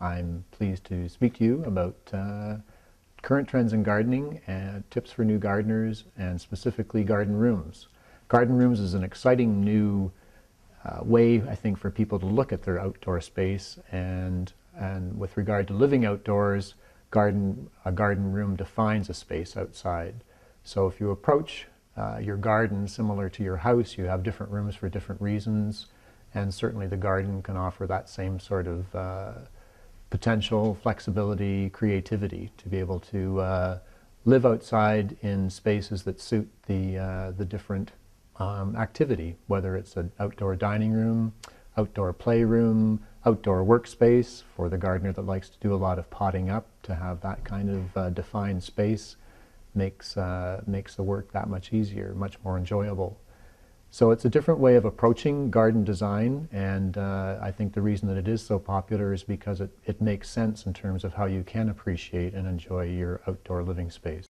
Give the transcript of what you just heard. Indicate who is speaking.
Speaker 1: I'm pleased to speak to you about current trends in gardening and tips for new gardeners, and specifically garden rooms. Garden rooms is an exciting new way, I think, for people to look at their outdoor space, and with regard to living outdoors, a garden room defines a space outside. So if you approach your garden similar to your house, you have different rooms for different reasons, and certainly the garden can offer that same sort of potential, flexibility, creativity to be able to live outside in spaces that suit the different activity, whether it's an outdoor dining room, outdoor playroom, outdoor workspace for the gardener that likes to do a lot of potting up. To have that kind of defined space makes the work that much easier, much more enjoyable. So it's a different way of approaching garden design, and I think the reason that it is so popular is because it makes sense in terms of how you can appreciate and enjoy your outdoor living space.